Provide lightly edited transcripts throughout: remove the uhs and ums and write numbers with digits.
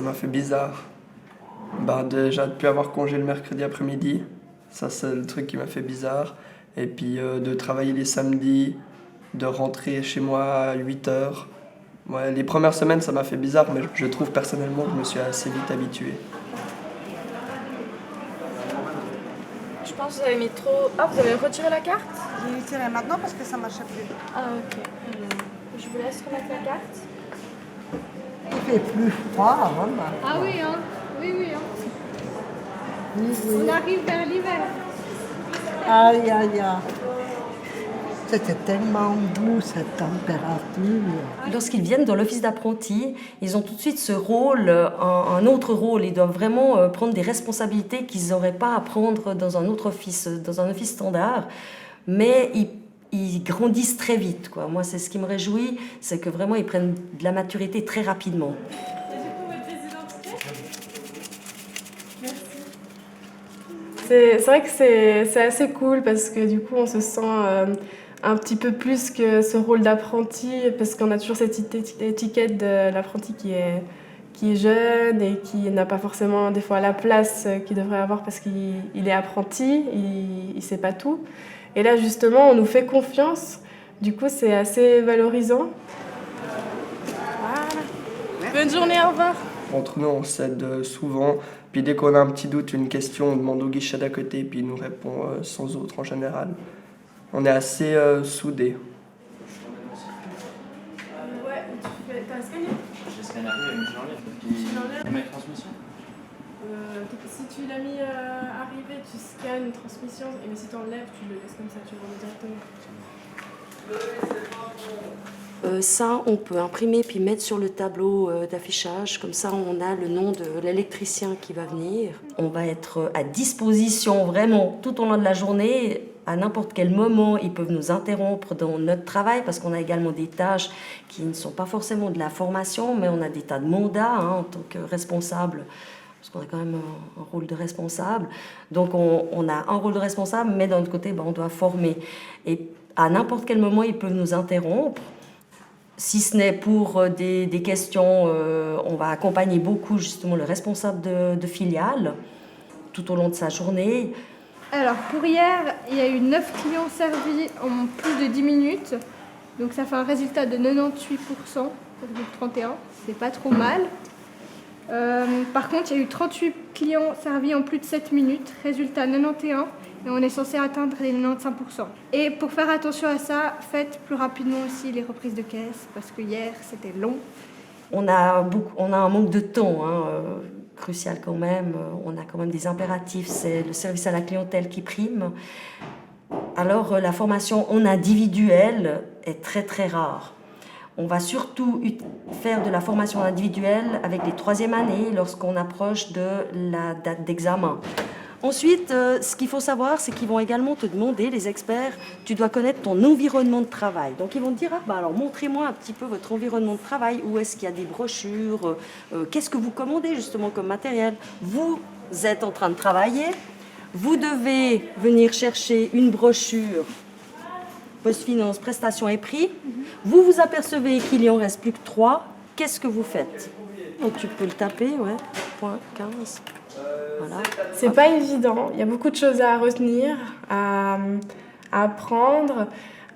m'a fait bizarre. Déjà, de ne plus avoir congé le mercredi après-midi, ça c'est le truc qui m'a fait bizarre. Et puis de travailler les samedis, de rentrer chez moi à 8 heures. Ouais, les premières semaines, ça m'a fait bizarre, mais je trouve personnellement que je me suis assez vite habitué. Je pense que vous avez mis trop... Ah, vous avez retiré la carte? J'ai tiré maintenant parce que ça ne marchait plus. Ah, ok. Je vous laisse remettre la carte. Il fait plus froid avant. Ah oui, hein. Oui, oui, hein. Oui, oui. On arrive vers l'hiver. Aïe, aïe, aïe. C'était tellement doux cette température. Lorsqu'ils viennent dans l'office d'apprenti, ils ont tout de suite ce rôle, un autre rôle. Ils doivent vraiment prendre des responsabilités qu'ils n'auraient pas à prendre dans un autre office, dans un office standard. Mais ils grandissent très vite, quoi. Moi, c'est ce qui me réjouit, c'est que vraiment ils prennent de la maturité très rapidement. C'est vrai que c'est assez cool parce que du coup, on se sent un petit peu plus que ce rôle d'apprenti parce qu'on a toujours cette étiquette de l'apprenti qui est jeune et qui n'a pas forcément des fois la place qu'il devrait avoir parce qu'il est apprenti, il ne sait pas tout. Et là, justement, on nous fait confiance. Du coup, c'est assez valorisant. Voilà. Bonne journée, au revoir. Entre nous, on s'aide souvent. Puis dès qu'on a un petit doute, une question, on demande au guichet d'à côté, puis il nous répond sans autre en général. On est assez soudés. Ouais, t'as scanné? J'ai scanné, il y a une journée. Il y a une transmission. Si tu l'as mis arrivé, tu scannes une transmission, et mais si tu enlèves, tu le laisses comme ça, tu le remets directement. Ça, on peut imprimer puis mettre sur le tableau d'affichage. Comme ça, on a le nom de l'électricien qui va venir. On va être à disposition vraiment tout au long de la journée. À n'importe quel moment, ils peuvent nous interrompre dans notre travail parce qu'on a également des tâches qui ne sont pas forcément de la formation, mais on a des tas de mandats en tant que responsable. Parce qu'on a quand même un rôle de responsable. Donc, on a un rôle de responsable, mais d'un autre côté, on doit former. Et à n'importe quel moment, ils peuvent nous interrompre. Si ce n'est pour des questions, on va accompagner beaucoup justement le responsable de filiale tout au long de sa journée. Alors, pour hier, il y a eu 9 clients servis en plus de 10 minutes. Donc, ça fait un résultat de 98%, 31%. C'est pas trop mal. Par contre, il y a eu 38 clients servis en plus de 7 minutes. Résultat 91%. Et on est censé atteindre les 95%. Et pour faire attention à ça, faites plus rapidement aussi les reprises de caisse, parce que hier, c'était long. On a un manque de temps, crucial quand même. On a quand même des impératifs, c'est le service à la clientèle qui prime. Alors, la formation en individuel est très très rare. On va surtout faire de la formation individuelle avec les 3e années lorsqu'on approche de la date d'examen. Ensuite, ce qu'il faut savoir, c'est qu'ils vont également te demander, les experts, tu dois connaître ton environnement de travail. Donc, ils vont te dire, alors montrez-moi un petit peu votre environnement de travail, où est-ce qu'il y a des brochures, qu'est-ce que vous commandez justement comme matériel. Vous êtes en train de travailler, vous devez venir chercher une brochure, post-finance, prestations et prix. Vous vous apercevez qu'il y en reste plus que 3, qu'est-ce que vous faites? Donc, tu peux le taper, point 15. Voilà. C'est pas évident, il y a beaucoup de choses à retenir, à apprendre.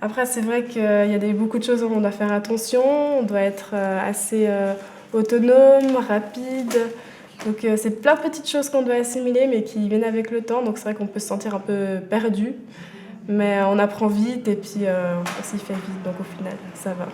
Après, c'est vrai qu'il y a beaucoup de choses où on doit faire attention, on doit être assez autonome, rapide. Donc c'est plein de petites choses qu'on doit assimiler mais qui viennent avec le temps, donc c'est vrai qu'on peut se sentir un peu perdu. Mais on apprend vite et puis on s'y fait vite, donc au final, ça va.